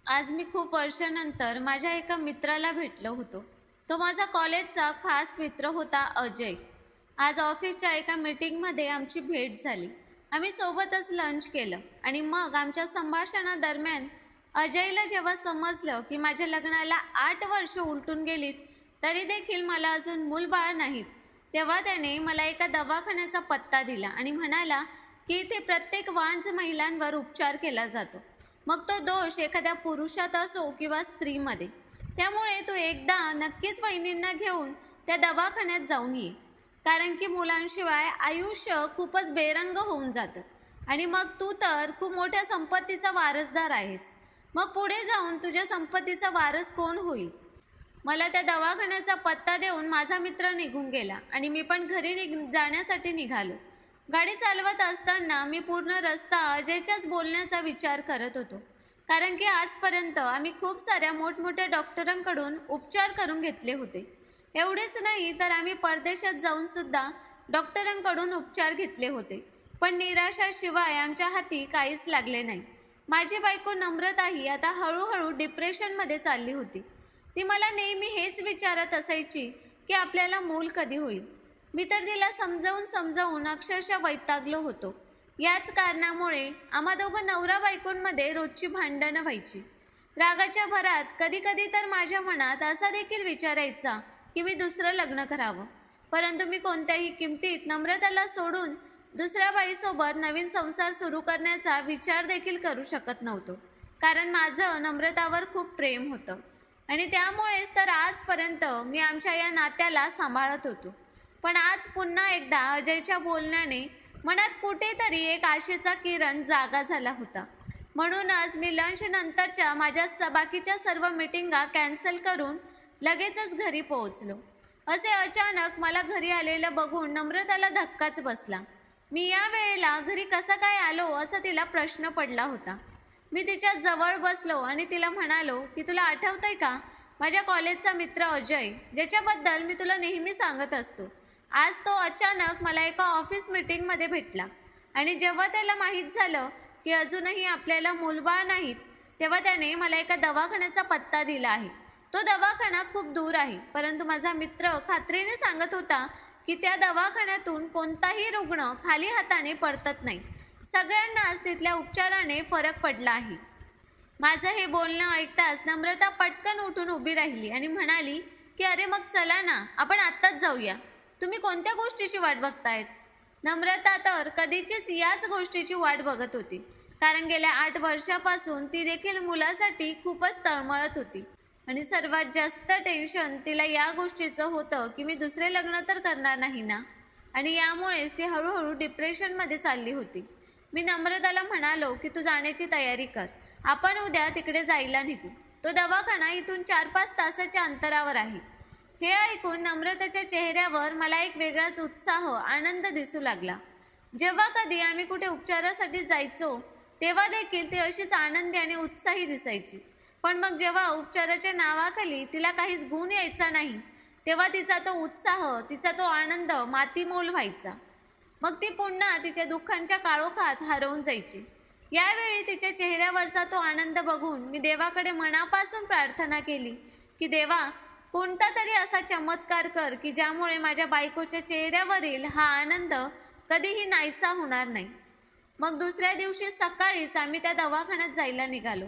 आज मी खूप वर्षानंतर माझ्या एका मित्राला भेटलो होतो. तो माझा कॉलेजचा खास मित्र होता, अजय. आज ऑफिसच्या एका मीटिंगमध्ये आमची भेट झाली. आम्ही सोबतच लंच केलं आणि मग आमच्या संभाषणादरम्यान अजयला जेव्हा समजलं की माझ्या लग्नाला 8 वर्ष उलटून गेलीत, तरी देखील मला अजून मूलबाळ नाहीत, तेव्हा त्याने मला एका दवाखान्याचा पत्ता दिला आणि म्हणाला की इथे प्रत्येक वांझ महिलांवर उपचार केला जातो, मग तो दोष एखाद्या पुरुषात असो किंवा स्त्रीमध्ये. त्यामुळे तू एकदा नक्कीच वहिनींना घेऊन त्या दवाखान्यात जाऊन ये, कारण की मुलांशिवाय आयुष्य खूपच बेरंग होऊन जातं आणि मग तू तर खूप मोठ्या संपत्तीचा वारसदार आहेस. मग पुढे जाऊन तुझ्या संपत्तीचा वारस कोण होईल? मला त्या दवाखान्याचा पत्ता देऊन माझा मित्र निघून गेला आणि मी पण घरी जाण्यासाठी निघालो. गाडी चालवत असताना मी पूर्ण रस्ता अजयच्याच बोलण्याचा विचार करत होतो, कारण की आजपर्यंत आम्ही खूप साऱ्या मोठमोठ्या डॉक्टरांकडून उपचार करून घेतले होते. एवढेच नाही तर आम्ही परदेशात जाऊन सुद्धा डॉक्टरांकडून उपचार घेतले होते, पण निराशाशिवाय आमच्या हाती काहीच लागले नाही. माझी बायको नम्रताही आता हळूहळू डिप्रेशनमध्ये चालली होती. ती मला नेहमी हेच विचारत असायची की आपल्याला मूल कधी होईल. मी तर तिला समजावून समजावून अक्षरशः वैतागलो होतो. याच कारणामुळे आम्हा दोघं नवरा बायकोंमध्ये रोजची भांडणं व्हायची. रागाच्या भरात कधी कधी तर माझ्या मनात असा देखील विचारायचा की मी दुसरं लग्न करावं, परंतु मी कोणत्याही किमतीत नम्रताला सोडून दुसऱ्या बाईसोबत नवीन संसार सुरू करण्याचा विचार देखील करू शकत नव्हतो, कारण माझं नम्रतावर खूप प्रेम होतं आणि त्यामुळेच तर आजपर्यंत मी आमच्या या नात्याला सांभाळत होतो. पण आज पुन्हा एकदा अजयच्या बोलण्याने मनात कुठेतरी एक आशेचा किरण जागा झाला होता. म्हणूनच मी लंच नंतरच्या माझ्या बाकीच्या सर्व मीटिंगा कॅन्सल करून लगेचच घरी पोहोचलो. असे अचानक मला घरी आलेलं बघून नम्रताला धक्काच बसला. मी या वेळेला घरी कसा काय आलो असा तिला प्रश्न पडला होता. मी तिच्या जवळ बसलो आणि तिला म्हणालो की तुला आठवतंय का, माझ्या कॉलेजचा मित्र अजय, ज्याच्याबद्दल मी तुला नेहमी सांगत असतो, आज तो अचानक मला एका ऑफिस मीटिंगमध्ये भेटला आणि जेव्हा त्याला माहीत झालं की अजूनही आपल्याला मूलबाळ नाहीत, तेव्हा त्याने मला एका दवाखान्याचा पत्ता दिला आहे. तो दवाखाना खूप दूर आहे, परंतु माझा मित्र खात्रीने सांगत होता की त्या दवाखान्यातून कोणताही रुग्ण खाली हाताने परतत नाही. सगळ्यांनाच तिथल्या उपचाराने फरक पडला आहे. माझं हे बोलणं ऐकताच नम्रता पटकन उठून उभी राहिली आणि म्हणाली की अरे मग चला ना, आपण आत्ताच जाऊया. तुम्ही कोणत्या गोष्टीची वाट बघतायत? नम्रता तर कधीचीच याच गोष्टीची वाट बघत होती, कारण गेल्या 8 वर्षापासून ती देखील मुलासाठी खूपच तळमळत होती आणि सर्वात जास्त टेन्शन तिला या गोष्टीचं होतं की मी दुसरे लग्न तर करणार नाही ना, आणि यामुळेच ती हळूहळू डिप्रेशनमध्ये चालली होती. मी नम्रताला म्हणालो की तू जाण्याची तयारी कर, आपण उद्या तिकडे जायला निघू. तो दवाखाना इथून 4-5 तासाच्या अंतरावर आहे. हे ऐकून नम्रताच्या चेहऱ्यावर मला एक वेगळाच उत्साह, आनंद दिसू लागला. जेव्हा कधी आम्ही कुठे उपचारासाठी जायचो तेव्हा देखील ती अशीच आनंदी आणि उत्साही दिसायची, पण मग जेव्हा उपचाराच्या नावाखाली तिला काहीच गुण यायचा नाही, तेव्हा तिचा तो उत्साह, तिचा तो आनंद मातीमोल व्हायचा. मग ती पुन्हा तिच्या दुःखांच्या काळोखात हरवून जायची. यावेळी तिच्या चेहऱ्यावरचा तो आनंद बघून मी देवाकडे मनापासून प्रार्थना केली की देवा, कोणता तरी असा चमत्कार कर की ज्यामुळे माझ्या बायकोच्या चेहऱ्यावरील हा आनंद कधीही नाहीसा होणार नाही. मग दुसऱ्या दिवशी सकाळीच आम्ही त्या दवाखान्यात जायला निघालो.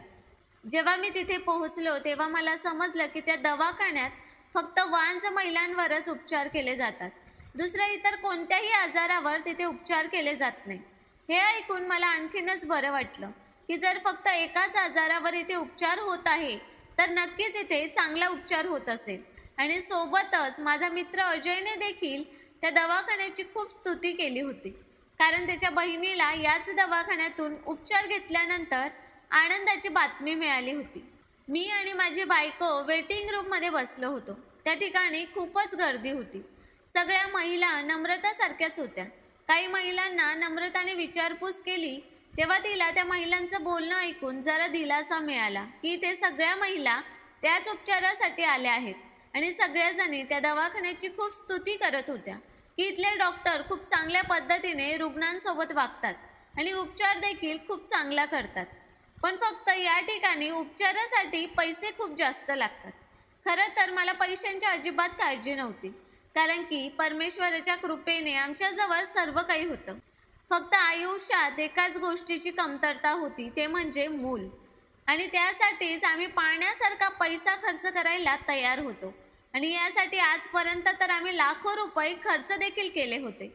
जेव्हा मी तिथे पोहोचलो तेव्हा मला समजलं की त्या दवाखान्यात फक्त वांझ महिलांवरच उपचार केले जातात. दुसऱ्या इतर कोणत्याही आजारावर तिथे उपचार केले जात नाही. हे ऐकून मला आणखीनच बरं वाटलं की जर फक्त एकाच आजारावर इथे उपचार होत आहे तर नक्कीच इथे चांगला उपचार होत असेल. आणि सोबतच माझा मित्र अजयने देखील त्या दवाखान्याची खूप स्तुती केली होती, कारण त्याच्या बहिणीला याच दवाखान्यातून उपचार घेतल्यानंतर आनंदाची बातमी मिळाली होती. मी आणि माझी बायको वेटिंग रूममध्ये बसलो होतो. त्या ठिकाणी खूपच गर्दी होती. सगळ्या महिला नम्रतासारख्याच होत्या. काही महिलांना नम्रताने विचारपूस केली तेव्हा तिला त्या महिलांचं बोलणं ऐकून जरा दिलासा मिळाला की ते सगळ्या महिला त्याच उपचारासाठी आल्या आहेत आणि सगळ्याजणी त्या दवाखान्याची खूप स्तुती करत होत्या की इथले डॉक्टर खूप चांगल्या पद्धतीने रुग्णांसोबत वागतात आणि उपचार देखील खूप चांगला करतात. पण फक्त या ठिकाणी उपचारासाठी पैसे खूप जास्त लागतात. खरं तर मला पैशांची अजिबात काळजी नव्हती, कारण की परमेश्वराच्या कृपेने आमच्याजवळ सर्व काही होतं. फक्त आयुष्यात एकाच गोष्टीची कमतरता होती, ते म्हणजे मूल. आणि त्यासाठीच आम्ही पाण्यासारखा पैसा खर्च करायला तयार होतो. आणि यासाठी आजपर्यंत तर आम्ही लाखो रुपये खर्च देखील केले होते.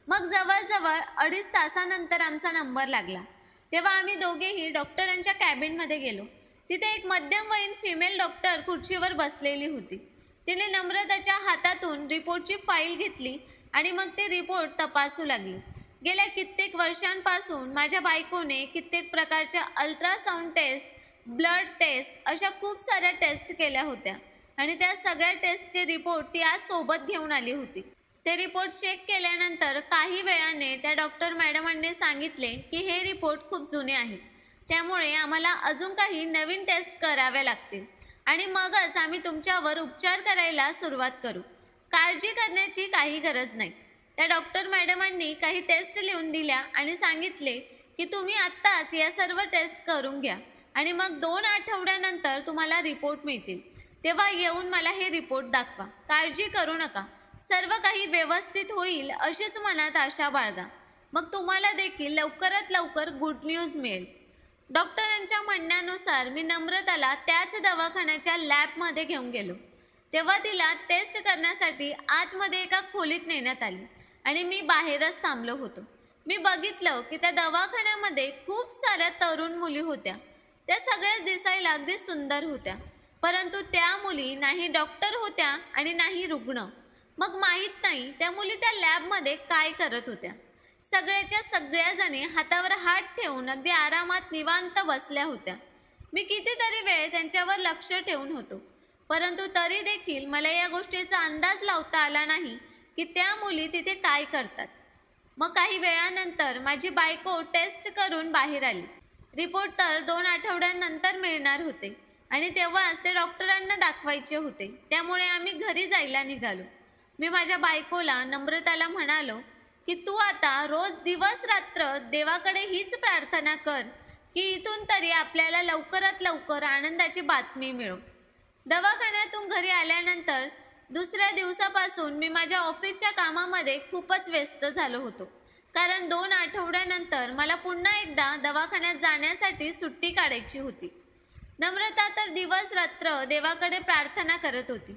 मग जवळजवळ 2.5 तासानंतर आमचा नंबर लागला. तेव्हा आम्ही दोघेही डॉक्टरांच्या कॅबिनमध्ये गेलो. तिथे एक मध्यमवयीन फिमेल डॉक्टर खुर्चीवर बसलेली होती. तिने नम्रताच्या हातातून रिपोर्टची फाईल घेतली आणि मग ते रिपोर्ट तपासू लागली. गेल्या कित्येक वर्षांपासून माझ्या बायकोने कित्येक प्रकारच्या अल्ट्रासाऊंड टेस्ट, ब्लड टेस्ट अशा खूप साऱ्या टेस्ट केल्या होत्या आणि त्या सगळ्या टेस्टचे रिपोर्ट ती आज सोबत घेऊन आली होती. ते रिपोर्ट चेक केल्यानंतर काही वेळाने त्या डॉक्टर मॅडमांनी सांगितले की हे रिपोर्ट खूप जुने आहेत, त्यामुळे आम्हाला अजून काही नवीन टेस्ट कराव्या लागतील आणि मगच आम्ही तुमच्यावर उपचार करायला सुरुवात करू. काळजी करण्याची काही गरज नाही. त्या डॉक्टर मॅडमांनी काही टेस्ट लिहून दिल्या आणि सांगितले की तुम्ही आत्ताच या सर्व टेस्ट करून घ्या आणि मग 2 आठवड्यानंतर तुम्हाला रिपोर्ट मिळतील. तेव्हा येऊन मला हे रिपोर्ट दाखवा. काळजी करू नका, सर्व काही व्यवस्थित होईल अशीच मनात आशा बाळगा. मग तुम्हाला देखील लवकरात लवकर गुड न्यूज मिळेल. डॉक्टरांच्या म्हणण्यानुसार मी नम्रताला त्याच दवाखान्याच्या लॅबमध्ये घेऊन गेलो. तेव्हा तिला टेस्ट करण्यासाठी आतमध्ये एका खोलीत नेण्यात आली आणि मी बाहेरच थांबलो होतो. मी बघितलं की त्या दवाखान्यामध्ये खूप साऱ्या तरुण मुली होत्या. त्या सगळ्याच दिसायला अगदी सुंदर होत्या, परंतु त्या मुली नाही डॉक्टर होत्या आणि नाही रुग्ण. मग माहीत नाही त्या मुली त्या लॅबमध्ये काय करत होत्या. सगळ्याच्या सगळ्या जणी हातावर हात ठेवून अगदी आरामात निवांत बसल्या होत्या. मी कितीतरी वेळ त्यांच्यावर लक्ष ठेवून होतो, परंतु तरी देखील मला या गोष्टीचा अंदाज लावता आला नाही की त्या मुली तिथे काय करतात. मग काही वेळानंतर माझी बायको टेस्ट करून बाहेर आली. रिपोर्ट तर 2 आठवड्यांनंतर मिळणार होते आणि तेव्हाच ते डॉक्टरांना दाखवायचे होते. त्यामुळे आम्ही घरी जायला निघालो. मी माझ्या बायकोला नम्रताला म्हणालो की तू आता रोज दिवस रात्र देवाकडे हीच प्रार्थना कर की इथून तरी आपल्याला लवकरात लवकर आनंदाची बातमी मिळो. दवाखान्यातून घरी आल्यानंतर दुसऱ्या दिवसापासून मी माझ्या ऑफिसच्या कामामध्ये खूपच व्यस्त झालो होतो, कारण 2 आठवड्यानंतर मला पुन्हा एकदा दवाखान्यात जाण्यासाठी सुट्टी काढायची होती. नम्रता तर दिवस रात्र देवाकडे प्रार्थना करत होती.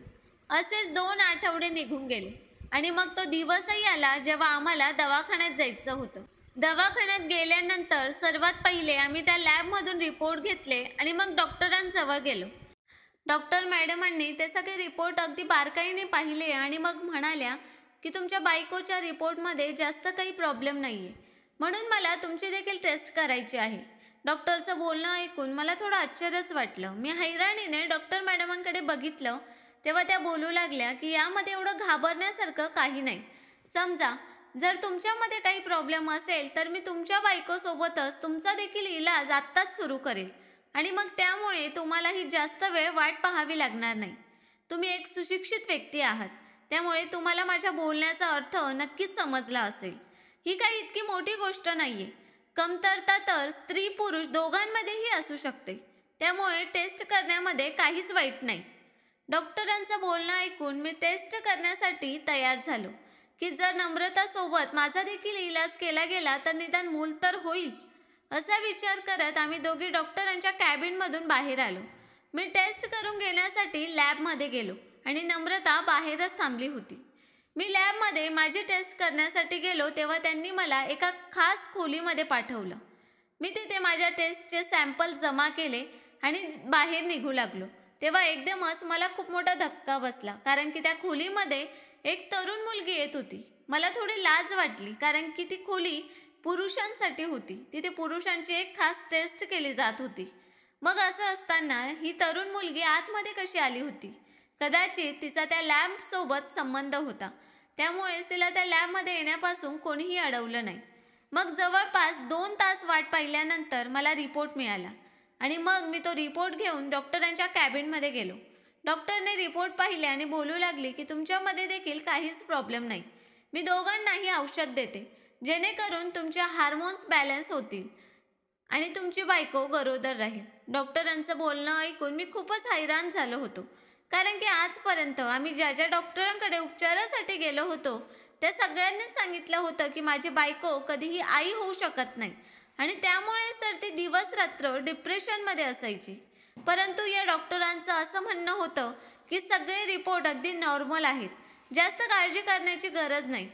असेच 2 आठवडे निघून गेले आणि मग तो दिवसही आला जेव्हा आम्हाला दवाखान्यात जायचं होतं. दवाखान्यात गेल्यानंतर सर्वात पहिले आम्ही त्या लॅबमधून रिपोर्ट घेतले आणि मग डॉक्टरांजवळ गेलो. डॉक्टर मॅडमांनी ते सगळे रिपोर्ट अगदी बारकाईने पाहिले आणि मग म्हणाल्या की तुमच्या बायकोच्या रिपोर्टमध्ये जास्त काही प्रॉब्लेम नाही आहे, म्हणून मला तुमची देखील टेस्ट करायची आहे. डॉक्टरचं बोलणं ऐकून मला थोडं आश्चर्यच वाटलं. मी हैराणीने डॉक्टर मॅडमांकडे बघितलं. तेव्हा त्या बोलू लागल्या की यामध्ये एवढं घाबरण्यासारखं काही नाही. समजा जर तुमच्यामध्ये काही प्रॉब्लेम असेल तर मी तुमच्या बायकोसोबतच तुमचा देखील इलाज आत्ताच सुरू करेल आणि मग त्यामुळे तुम्हालाही जास्त वेळ वाट पाहावी लागणार नाही. तुम्ही एक सुशिक्षित व्यक्ती आहात, त्यामुळे तुम्हाला माझ्या बोलण्याचा अर्थ नक्कीच समजला असेल. ही काही इतकी मोठी गोष्ट नाहीये. कमतरता तर स्त्री पुरुष दोघांमध्येही असू शकते, त्यामुळे टेस्ट करण्यामध्ये काहीच वाईट नाही. डॉक्टरांचं बोलणं ऐकून मी टेस्ट करण्यासाठी तयार झालो की जर नम्रतासोबत माझा देखील इलाज केला गेला तर निदान मूल तर होईल. असा विचार करत आम्ही दोघे डॉक्टरांच्या कॅबिनमधून बाहेर आलो. मी टेस्ट करून घेण्यासाठी लॅबमध्ये गेलो आणि नम्रता बाहेरच थांबली होती. मी लॅबमध्ये माझी टेस्ट करण्यासाठी गेलो तेव्हा त्यांनी मला एका खास खोलीमध्ये पाठवलं. मी तिथे माझ्या टेस्टचे सॅम्पल जमा केले आणि बाहेर निघू लागलो. तेव्हा एकदमच मला खूप मोठा धक्का बसला, कारण की त्या खोलीमध्ये एक तरुण मुलगी येत होती. मला थोडी लाज वाटली, कारण की ती खोली पुरुषांसाठी होती. तिथे पुरुषांची एक खास टेस्ट केली जात होती. मग असं असताना ही तरुण मुलगी आतमध्ये कशी आली होती? कदाचित तिचा त्या लॅबसोबत संबंध होता, त्यामुळेच तिला त्या लॅबमध्ये येण्यापासून कोणीही अडवलं नाही. मग जवळपास 2 तास वाट पाहिल्यानंतर मला रिपोर्ट मिळाला आणि मग मी तो रिपोर्ट घेऊन डॉक्टरांच्या कॅबिनमध्ये गेलो. डॉक्टरने रिपोर्ट पाहिले आणि बोलू लागली की तुमच्यामध्ये देखील काहीच प्रॉब्लेम नाही. मी दोघांनाही औषध देते जेणेकरून तुमचे हार्मोन्स बॅलन्स होतील. आणि तुमची बायको गरोदर राहील. डॉक्टरांचं बोलणं ऐकून मी खूपच हैराण झालो होतो. कारण की आजपर्यंत आम्ही ज्या ज्या डॉक्टरांकडे उपचारासाठी गेलो होतो त्या सगळ्यांनीच सांगितलं होतं की माझी बायको कधीही आई होऊ शकत नाही आणि त्यामुळेच तर ती दिवस रात्र डिप्रेशनमध्ये असायची. परंतु या डॉक्टरांचं असं म्हणणं होतं की सगळे रिपोर्ट अगदी नॉर्मल आहेत, जास्त काळजी करण्याची गरज नाही.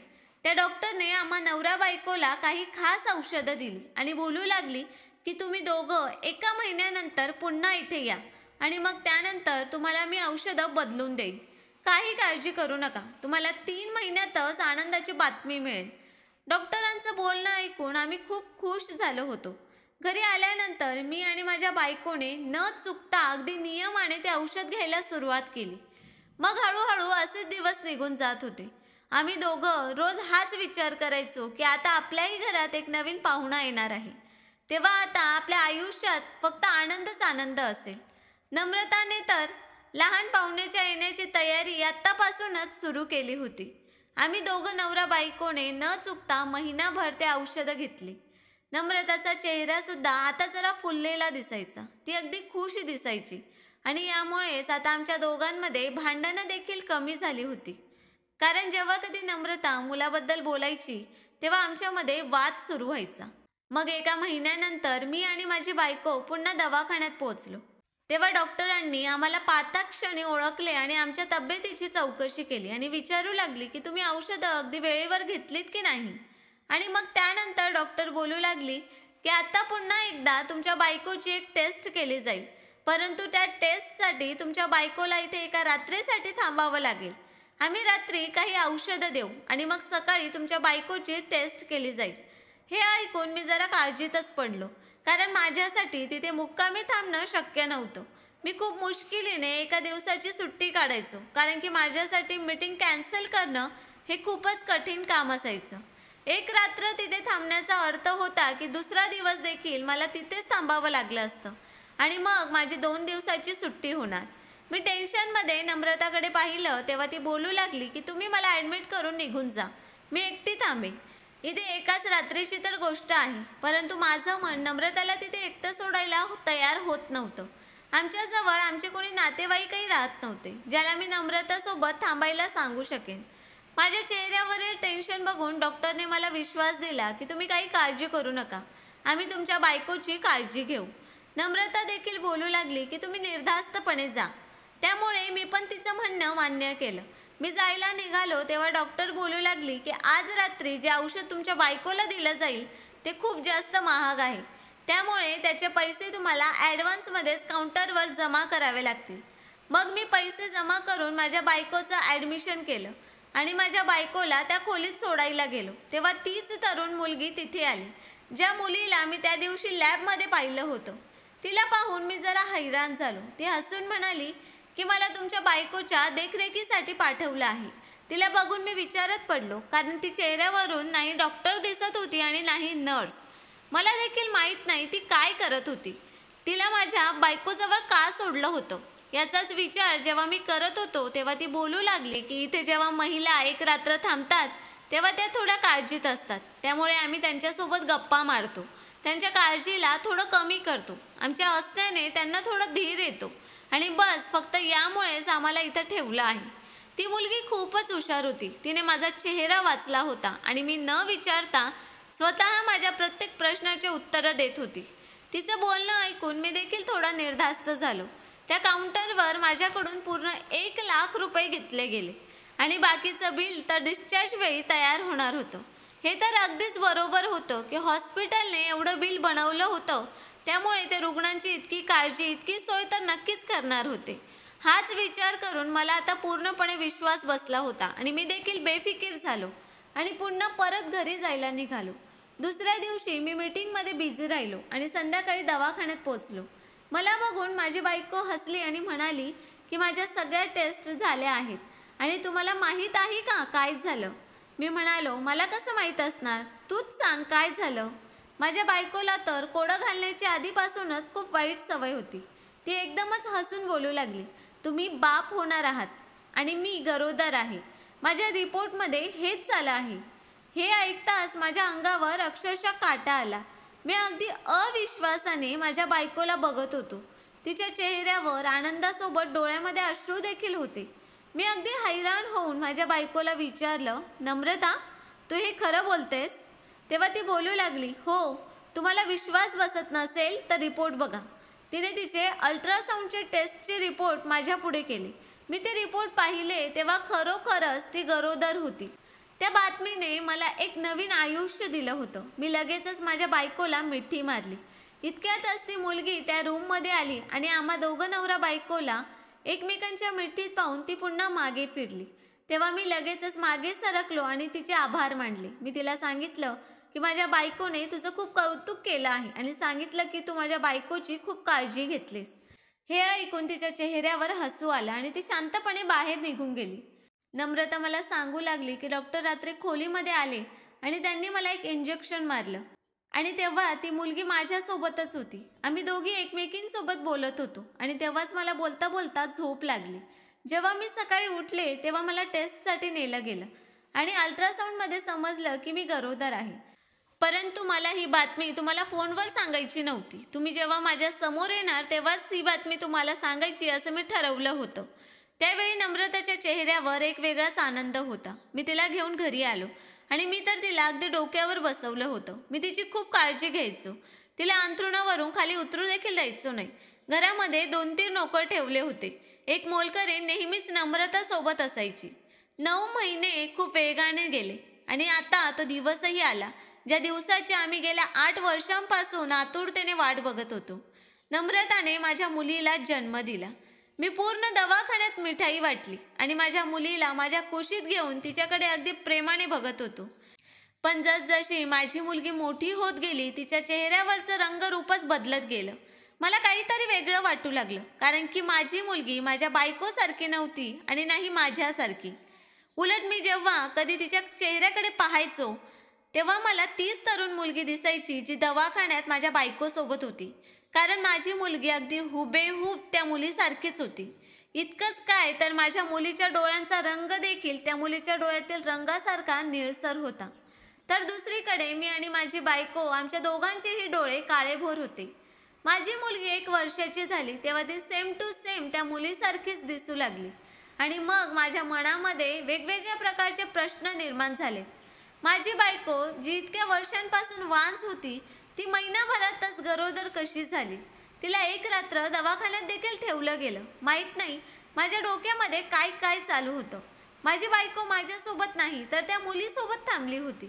त्या डॉक्टरने आम्हा नवरा बायकोला काही खास औषधं दिली आणि बोलू लागली की तुम्ही दोघं एका महिन्यानंतर पुन्हा इथे या आणि मग त्यानंतर तुम्हाला मी औषधं बदलून देईन. काही काळजी करू नका, तुम्हाला 3 महिन्यातच आनंदाची बातमी मिळेल. डॉक्टरांचं बोलणं ऐकून आम्ही खूप खुश झालो होतो. घरी आल्यानंतर मी आणि माझ्या बायकोने न चुकता अगदी नियमाने ते औषध घ्यायला सुरुवात केली. मग हळूहळू असेच दिवस निघून जात होते. आम्ही दोघं रोज हाच विचार करायचो की आता आपल्याही घरात एक नवीन पाहुणा येणार आहे, तेव्हा आता आपल्या आयुष्यात फक्त आनंदच आनंद असेल. नम्रताने तर लहान पाहुण्याच्या येण्याची तयारी आत्तापासूनच सुरू केली होती. आम्ही दोघं नवरा बायकोने न चुकता महिनाभर ते औषधं घेतली. नम्रताचा चेहरा सुद्धा आता जरा फुललेला दिसायचा, ती अगदी खुश दिसायची आणि यामुळेच आता आमच्या दोघांमध्ये भांडणं देखील कमी झाली होती. कारण जेव्हा कधी नम्रता मुलाबद्दल बोलायची तेव्हा आमच्यामध्ये वाद सुरू व्हायचा. मग एका महिन्यानंतर मी आणि माझी बायको पुन्हा दवाखान्यात पोहोचलो. तेव्हा डॉक्टरांनी आम्हाला पाहताक्षणी ओळखले आणि आमच्या तब्येतीची चौकशी केली आणि विचारू लागली की तुम्ही औषधं अगदी वेळेवर घेतलीत की नाही. आणि मग त्यानंतर डॉक्टर बोलू लागली की आता पुन्हा एकदा तुमच्या बायकोची एक टेस्ट केली जाईल, परंतु त्या टेस्टसाठी तुमच्या बायकोला इथे एका रात्रीसाठी थांबावं लागेल. आम्ही रात्री काही औषधं देऊ आणि मग सकाळी तुमच्या बायकोची टेस्ट केली जाईल. हे ऐकून मी जरा काळजीतच पडलो, कारण माझ्यासाठी तिथे मुक्कामी थांबणं शक्य नव्हतं. मी खूप मुश्किलीने एका दिवसाची सुट्टी काढायचो, कारण की माझ्यासाठी मीटिंग कॅन्सल करणं हे खूपच कठीण काम असायचं. एक रात्र तिथे थांबण्याचा अर्थ होता की दुसरा दिवस देखील मला तिथेच थांबावं लागलं असतं आणि मग माझी 2 दिवसाची सुट्टी होणार. मी टेन्शनमध्ये नम्रताकडे पाहिलं तेव्हा ती बोलू लागली की तुम्ही मला ॲडमिट करून निघून जा, मी एकटी थांबेन. इथे एकाच रात्रीची तर गोष्ट आहे, परंतु माझं मन नम्रताला तिथे एकटं सोडायला तयार होत नव्हतं. आमच्याजवळ आमचे कोणी नातेवाईकही राहत नव्हते ज्याला मी नम्रतासोबत थांबायला सांगू शकेन. माझ्या चेहऱ्यावरील टेन्शन बघून डॉक्टरने मला विश्वास दिला की तुम्ही काही काळजी करू नका, आम्ही तुमच्या बायकोची काळजी घेऊ. नम्रता देखील बोलू लागली की तुम्ही निर्धास्तपणे जा. त्यामुळे मी पण तिचं म्हणणं मान्य केलं. मी जायला निघालो तेव्हा डॉक्टर बोलू लागली की आज रात्री जे औषध तुमच्या बायकोला दिलं जाईल ते खूप जास्त महाग आहे, त्यामुळे त्याचे पैसे तुम्हाला ॲडव्हान्समध्येच काउंटरवर जमा करावे लागतील. मग मी पैसे जमा करून माझ्या बायकोचं ॲडमिशन केलं आणि माझ्या बायकोला त्या खोलीत सोडायला गेलो तेव्हा तीच तरुण मुलगी तिथे आली, ज्या मुलीला मी त्या दिवशी लॅबमध्ये पाहिलं होतं. तिला पाहून मी जरा हैराण झालो. ती हसून म्हणाली की मला तुमच्या बायकोच्या देखरेखीसाठी पाठवलं आहे. तिला बघून मी विचारत पडलो, कारण ती चेहऱ्यावरून नाही डॉक्टर दिसत होती आणि नाही नर्स. मला देखील माहीत नाही ती काय करत होती. तिला माझ्या बायकोजवळ का सोडलं होतं याचाच विचार जेव्हा मी करत होतो तेव्हा ती बोलू लागली की इथे जेव्हा महिला एक रात्र थांबतात तेव्हा त्या थोड्या काळजीत असतात, त्यामुळे आम्ही त्यांच्यासोबत गप्पा मारतो, त्यांच्या काळजीला थोडं कमी करतो, आमच्या असण्याने त्यांना थोडं धीर येतो आणि बस फक्त यामुळेच आम्हाला इथं ठेवलं आहे. ती मुलगी खूपच हुशार होती. तिने माझा चेहरा वाचला होता आणि मी न विचारता स्वतः माझ्या प्रत्येक प्रश्नाचे उत्तरं देत होती. तिचं बोलणं ऐकून मी देखील थोडा निर्धास्त झालो. त्या काउंटरवर माझ्याकडून पूर्ण 1 लाख रुपये घेतले गेले आणि बाकीचं बिल तर डिस्चार्ज वेळी तयार होणार होतं. हे तर अगदीच बरोबर होतं की हॉस्पिटलने एवढं बिल बनवलं होतं, त्यामुळे ते रुग्णांची इतकी काळजी, इतकी सोय तर नक्कीच करणार होते. हाच विचार करून मला आता पूर्णपणे विश्वास बसला होता आणि मी देखील बेफिकीर झालो आणि पुन्हा परत घरी जायला निघालो. दुसऱ्या दिवशी मी मीटिंगमध्ये बिझी राहिलो आणि संध्याकाळी दवाखान्यात पोचलो. मला बघून माझी बायको हसली आणि म्हणाली की माझ्या सगळ्या टेस्ट झाल्या आहेत आणि तुम्हाला माहीत आहे का काय झालं. मी म्हणालो, मला कसं माहीत असणार, तूच सांग काय झालं. माझ्या बायकोला तर कोडं घालण्याची आधीपासूनच खूप वाईट सवय होती. ती एकदमच हसून बोलू लागली, तुम्ही बाप होणार आहात आणि मी गरोदर आहे, माझ्या रिपोर्टमध्ये हेच आलं आहे. हे ऐकताच माझ्या अंगावर अक्षरशः काटा आला. मी अगदी अविश्वासाने माझ्या बायकोला बघत होतो. तिच्या चेहऱ्यावर आनंदासोबत डोळ्यामध्ये अश्रू देखील होते. मी अगदी हैराण होऊन माझ्या बायकोला विचारलं, नम्रता, तू हे खरं बोलतेस? तेव्हा ती बोलू लागली, हो, तुम्हाला विश्वास बसत नसेल तर रिपोर्ट बघा. तिने तिचे अल्ट्रासाऊंडचे टेस्टचे रिपोर्ट माझ्या पुढे केले. मी ते रिपोर्ट पाहिले तेव्हा खरोखरच ती गरोदर होती. त्या बातमीने मला एक नवीन आयुष्य दिलं होतं. मी लगेचच माझ्या बायकोला मिठी मारली. इतक्यातच ती मुलगी त्या रूममध्ये आली आणि आम्हा दोघं नवरा बायकोला एकमेकांच्या मिठीत पाहून ती पुन्हा मागे फिरली. तेव्हा मी लगेचच मागे सरकलो आणि तिचे आभार मानले. मी तिला सांगितलं की माझ्या बायकोने तुझं खूप कौतुक केलं आहे आणि सांगितलं की तू माझ्या बायकोची खूप काळजी घेतलीस. हे ऐकून तिच्या चेहऱ्यावर हसू आलं आणि ती शांतपणे बाहेर निघून गेली. नम्रता मला सांगू लागली की डॉक्टर रात्री खोलीमध्ये आले आणि त्यांनी मला एक इंजेक्शन मारलं आणि तेव्हा ती मुलगी माझ्यासोबतच होती. आम्ही दोघी एकमेकींसोबत बोलत होतो आणि तेव्हाच मला बोलता बोलता झोप लागली. जेव्हा मी सकाळी उठले तेव्हा मला टेस्टसाठी नेलं गेलं आणि अल्ट्रासाऊंडमध्ये समजलं की मी गरोदर आहे. परंतु मला ही बातमी तुम्हाला फोनवर सांगायची नव्हती. तुम्ही जेव्हा माझ्या समोर येणार तेव्हाच ही बातमी तुम्हाला सांगायची असं मी ठरवलं होतं. त्यावेळी नम्रताच्या चेहऱ्यावर एक वेगळाच आनंद होता. मी तिला घेऊन घरी आलो आणि मी तर तिला अगदी डोक्यावर बसवलं होतं. मी तिची खूप काळजी घ्यायचो. तिला अंथरुणावरून खाली उतरू देखील द्यायचो नाही. घरामध्ये 2-3 नोकर ठेवले होते. एक मोलकरीण नेहमीच नम्रता सोबत असायची. 9 महिने खूप वेगाने गेले आणि आता तो दिवसही आला ज्या दिवसाची आम्ही गेल्या 8 वर्षांपासून आतुरतेने वाट बघत होतो. नम्रताने माझ्या मुलीला जन्म दिला. मी पूर्ण दवाखान्यात मिठाई वाटली आणि माझ्या मुलीला माझ्या कुशीत घेऊन तिच्याकडे अगदी प्रेमाने बघत होतो. पण जसजशी माझी मुलगी मोठी होत गेली तिच्या चेहऱ्यावरचं रंगरूपच बदलत गेलं. मला काहीतरी वेगळं वाटू लागलं, कारण की माझी मुलगी माझ्या बायकोसारखी नव्हती आणि नाही माझ्यासारखी. उलट मी जेव्हा कधी तिच्या चेहऱ्याकडे पाहायचो तेव्हा मला तीच तरुण मुलगी दिसायची जी दवाखान्यात माझ्या बायकोसोबत होती. कारण माझी मुलगी अगदी हुबेहूब त्या मुलीसारखीच होती. इतकंच काय तर माझ्या मुलीच्या डोळ्यांचा रंग देखील त्या मुलीच्या डोळ्यातील रंगासारखा निळसर होता. तर दुसरीकडे मी आणि माझी बायको आमच्या दोघांचेही डोळे काळेभोर होते. माझी मुलगी 1 वर्षाची झाली तेव्हा ती सेम टू सेम त्या मुलीसारखीच दिसू लागली आणि मग माझ्या मनामध्ये वेगवेगळ्या प्रकारचे प्रश्न निर्माण झाले. माझी बायको जी इतक्या वर्षांपासून वांस होती ती महिनाभरातच गरोदर कशी झाली? तिला एक रात्र दवाखान्यात देखील ठेवलं गेलं. माहीत नाही माझ्या डोक्यामध्ये काय काय चालू होतं. माझी बायको माझ्यासोबत नाही तर त्या मुलीसोबत थांबली होती.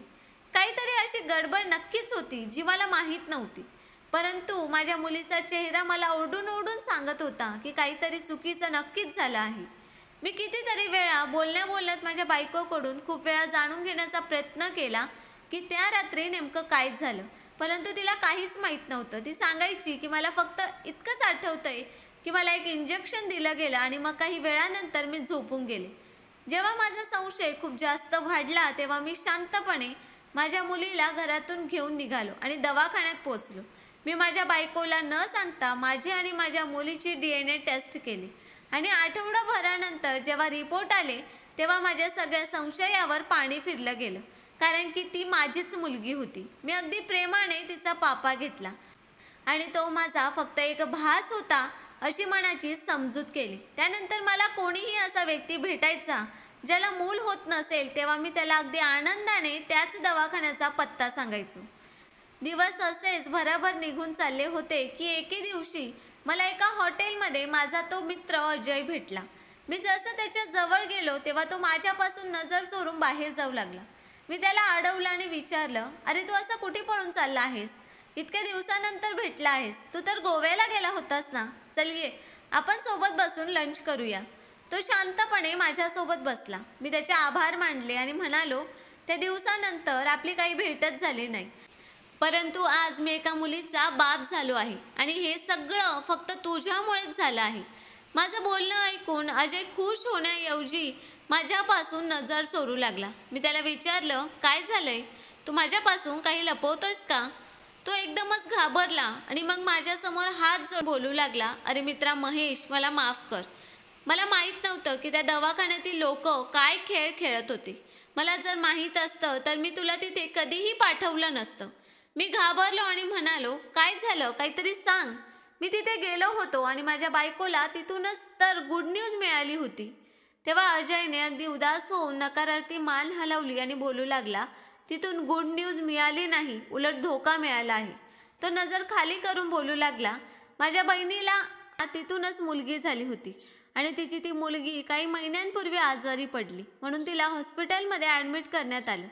काहीतरी अशी गडबड नक्कीच होती जी मला माहीत नव्हती. परंतु माझ्या मुलीचा चेहरा मला ओरडून ओरडून सांगत होता की काहीतरी चुकीचं नक्कीच झालं आहे. मी कितीतरी वेळा बोलण्यात माझ्या बायकोकडून खूप वेळा जाणून घेण्याचा प्रयत्न केला की त्या रात्री नेमकं काय झालं, परंतु तिला काहीच माहीत नव्हतं. ती सांगायची की मला फक्त इतकंच आठवतंय की मला एक इंजेक्शन दिलं गेलं आणि मग काही वेळानंतर मी झोपून गेले. जेव्हा माझा संशय खूप जास्त वाढला तेव्हा मी शांतपणे माझ्या मुलीला घरातून घेऊन निघालो आणि दवाखान्यात पोचलो. मी माझ्या बायकोला न सांगता माझी आणि माझ्या मुलीची DNA टेस्ट केली आणि आठवडाभरानंतर जेव्हा रिपोर्ट आले तेव्हा माझ्या सगळ्या संशयावर पाणी फिरलं गेलं, कारण की ती माझीच मुलगी होती. मी अगदी प्रेमाने तिचा पापा घेतला आणि तो माझा फक्त एक भास होता अशी मनाची समजूत केली. त्यानंतर मला कोणीही असा व्यक्ती भेटायचा ज्याला मूल होत नसेल तेव्हा मी त्याला अगदी आनंदाने त्याच दवाखान्याचा पत्ता सांगायचो. दिवस असेच भराभर निघून चालले होते की एके दिवशी मला एका हॉटेलमध्ये माझा तो मित्र अजय भेटला. मी जसं त्याच्या जवळ गेलो तेव्हा तो माझ्यापासून नजर चोरून बाहेर जाऊ लागला. मी त्याला अडवलं आणि विचारलं, अरे तू असं कुठे पळून चालला आहेस? इतक्या दिवसानंतर भेटला आहेस. तू तर गोव्याला गेला होतास ना. चल ये, आपण सोबत बसून लंच करूया. तो शांतपणे माझ्यासोबत बसला. मी त्याचे आभार मानले आणि म्हणालो, त्या दिवसानंतर आपली काही भेटच झाली नाही, परंतु आज मी एका मुलीचा बाप झालो आहे आणि हे सगळं फक्त तुझ्यामुळेच झालं आहे. माझं बोलणं ऐकून अजय खुश होण्याऐवजी माझ्यापासून नजर चोरू लागला. मी त्याला विचारलं, काय झालंय? तू माझ्यापासून काही लपवतोयस का? तो एकदमच घाबरला आणि मग माझ्यासमोर हात जोडून बोलू लागला, अरे मित्रा महेश, मला माफ कर. मला माहीत नव्हतं की त्या दवाखान्यातील लोक काय खेळ खेळत होते. मला जर माहीत असतं तर मी तुला तिथे कधीही पाठवलं नसतं. मी घाबरलो आणि म्हणालो, काय झालं, काहीतरी सांग. मी तिथे गेलो होतो आणि माझ्या बायकोला तिथूनच तर गुड न्यूज मिळाली होती. तेव्हा अजयने अगदी उदास होऊन नकारार्थी मान हलवली आणि बोलू लागला, तिथून गुड न्यूज मिळाली नाही, उलट धोका मिळाला आहे. तो नजर खाली करून बोलू लागला, माझ्या बहिणीला तिथूनच मुलगी झाली होती आणि तिची ती मुलगी काही महिन्यांपूर्वी आजारी पडली, म्हणून तिला हॉस्पिटलमध्ये ॲडमिट करण्यात आलं.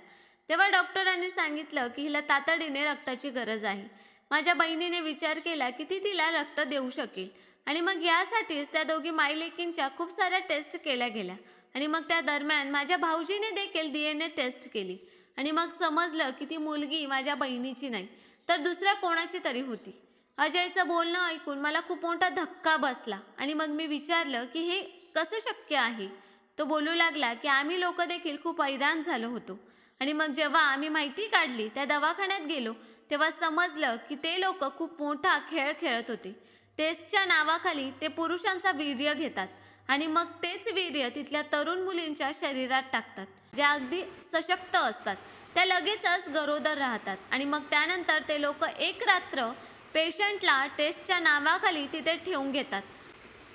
तेव्हा डॉक्टरांनी सांगितलं की हिला तातडीने रक्ताची गरज आहे. माझ्या बहिणीने विचार केला की ती तिला रक्त देऊ शकेल आणि मग यासाठीच त्या दोघी मायलेकींच्या खूप साऱ्या टेस्ट केल्या गेल्या आणि मग त्या दरम्यान माझ्या भाऊजीने देखील DNA टेस्ट केली आणि मग समजलं की ती मुलगी माझ्या बहिणीची नाही तर दुसऱ्या कोणाची तरी होती. अजयचं बोलणं ऐकून मला खूप मोठा धक्का बसला आणि मग मी विचारलं की हे कसं शक्य आहे. तो बोलू लागला की आम्ही लोक देखील खूप हैराण झालो होतो आणि मग जेव्हा आम्ही माहिती काढली, त्या दवाखान्यात गेलो, तेव्हा समजलं की ते लोक खूप मोठा खेळ खेळत होते. टेस्टच्या नावाखाली ते पुरुषांचा वीर्य घेतात आणि मग तेच वीर्य तिथल्या तरुण मुलींच्या शरीरात टाकतात, ज्या अगदी सशक्त असतात. त्या लगेचच गरोदर राहतात आणि मग त्यानंतर ते लोक एक रात्र पेशंटला टेस्टच्या नावाखाली तिथे ठेवून घेतात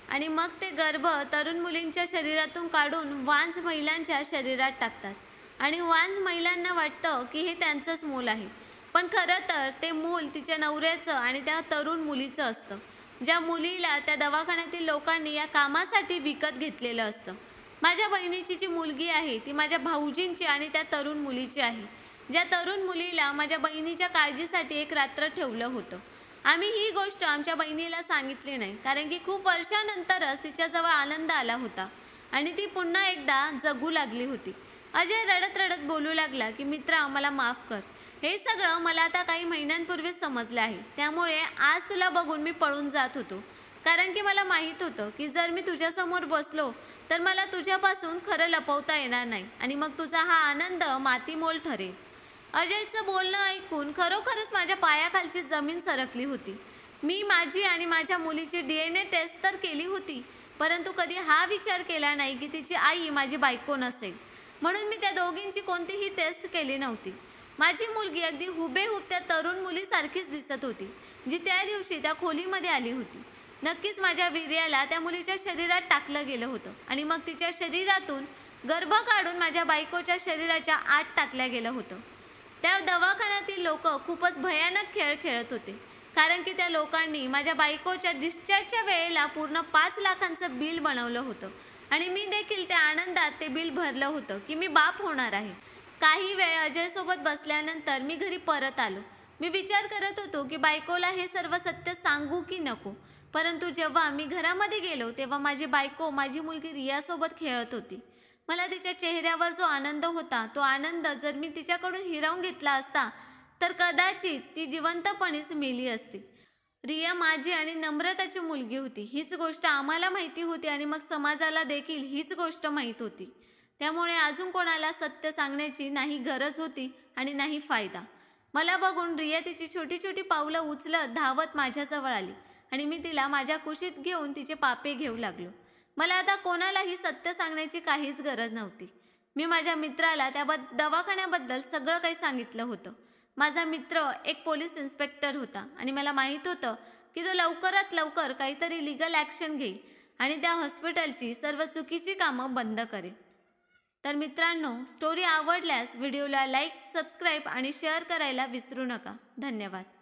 आणि मग ते गर्भ तरुण मुलींच्या शरीरातून काढून वांझ महिलांच्या शरीरात टाकतात आणि वांझ महिलांना वाटतं की हे त्यांचंच मूल आहे, पण खरं तर ते मूल तिच्या नवऱ्याचं आणि त्या तरुण मुलीचं असतं, ज्या मुलीला त्या दवाखान्यातील लोकांनी या कामासाठी विकत घेतलेलं असतं. माझ्या बहिणीची जी मुलगी आहे ती माझ्या भाऊजींची आणि त्या तरुण मुलीची आहे, ज्या तरुण मुलीला माझ्या बहिणीच्या काळजीसाठी एक रात्र ठेवलं होतं. आम्ही ही गोष्ट आमच्या बहिणीला सांगितली नाही, कारण की खूप वर्षानंतरच तिच्याजवळ आनंद आला होता आणि ती पुन्हा एकदा जगू लागली होती. अजय रडत रडत बोलू लागला की मित्रा, मला माफ कर. हे सगळं मला आता काही महिन्यांपूर्वीच समजलं आहे. त्यामुळे आज तुला बघून मी पळून जात होतो, कारण की मला माहीत होतं की जर मी तुझ्यासमोर बसलो तर मला तुझ्यापासून खरं लपवता येणार नाही आणि मग तुझा हा आनंद मातीमोल ठरेल. अजयचं बोलणं ऐकून खरोखरच माझ्या पायाखालची जमीन सरकली होती. मी माझी आणि माझ्या मुलीची DNA टेस्ट तर केली होती, परंतु कधी हा विचार केला नाही की तिची आई माझी बायको नसेल, म्हणून मी त्या दोघींची कोणतीही टेस्ट केली नव्हती. माझी मुलगी अगदी हुबेहूब त्या तरुण मुलीसारखीच दिसत होती, जी त्या दिवशी त्या खोलीमध्ये आली होती. नक्कीच माझ्या वीर्याला त्या मुलीच्या शरीरात टाकलं गेलं होतं आणि मग तिच्या शरीरातून गर्भ काढून माझ्या बायकोच्या शरीराच्या आत टाकलं गेलं होतं. त्या दवाखान्यातील लोक खूपच भयानक खेळ खेळत होते, कारण की त्या लोकांनी माझ्या बायकोच्या डिस्चार्जच्या वेळेला पूर्ण 5 लाखांचं बिल बनवलं होतं आणि मी देखील त्या आनंदात ते बिल भरलं होतं की मी बाप होणार आहे. काही वेळ अजयसोबत बसल्यानंतर मी घरी परत आलो. मी विचार करत होतो की बायकोला हे सर्व सत्य सांगू की नको, परंतु जेव्हा मी घरामध्ये गेलो तेव्हा माझी बायको माझी मुलगी रियासोबत खेळत होती. मला तिच्या चेहऱ्यावर जो आनंद होता, तो आनंद जर मी तिच्याकडून हिरावून घेतला असता तर कदाचित ती जिवंतपणीच मेली असती. रिया माझी आणि नम्रताची मुलगी होती. हीच गोष्ट आम्हाला माहिती होती आणि मग समाजाला देखील हीच गोष्ट माहीत होती. त्यामुळे अजून कोणाला सत्य सांगण्याची नाही गरज होती आणि नाही फायदा. मला बघून रिया तिची छोटी छोटी पावलं उचलत धावत माझ्याजवळ आली आणि मी तिला माझ्या कुशीत घेऊन तिचे पापे घेऊ लागलो. मला आता कोणालाही सत्य सांगण्याची काहीच गरज नव्हती. मी माझ्या मित्राला त्या दवाखान्याबद्दल सगळं काही सांगितलं होतं. माझा मित्र एक पोलीस इन्स्पेक्टर होता आणि मला माहीत होतं की तो लवकरात लवकर काहीतरी लीगल ॲक्शन घेईल आणि त्या हॉस्पिटलची सर्व चुकीची कामं बंद करेल. तर मित्रांनो, स्टोरी आवडल्यास व्हिडिओला लाईक, सबस्क्राईब आणि शेअर करायला विसरू नका. धन्यवाद.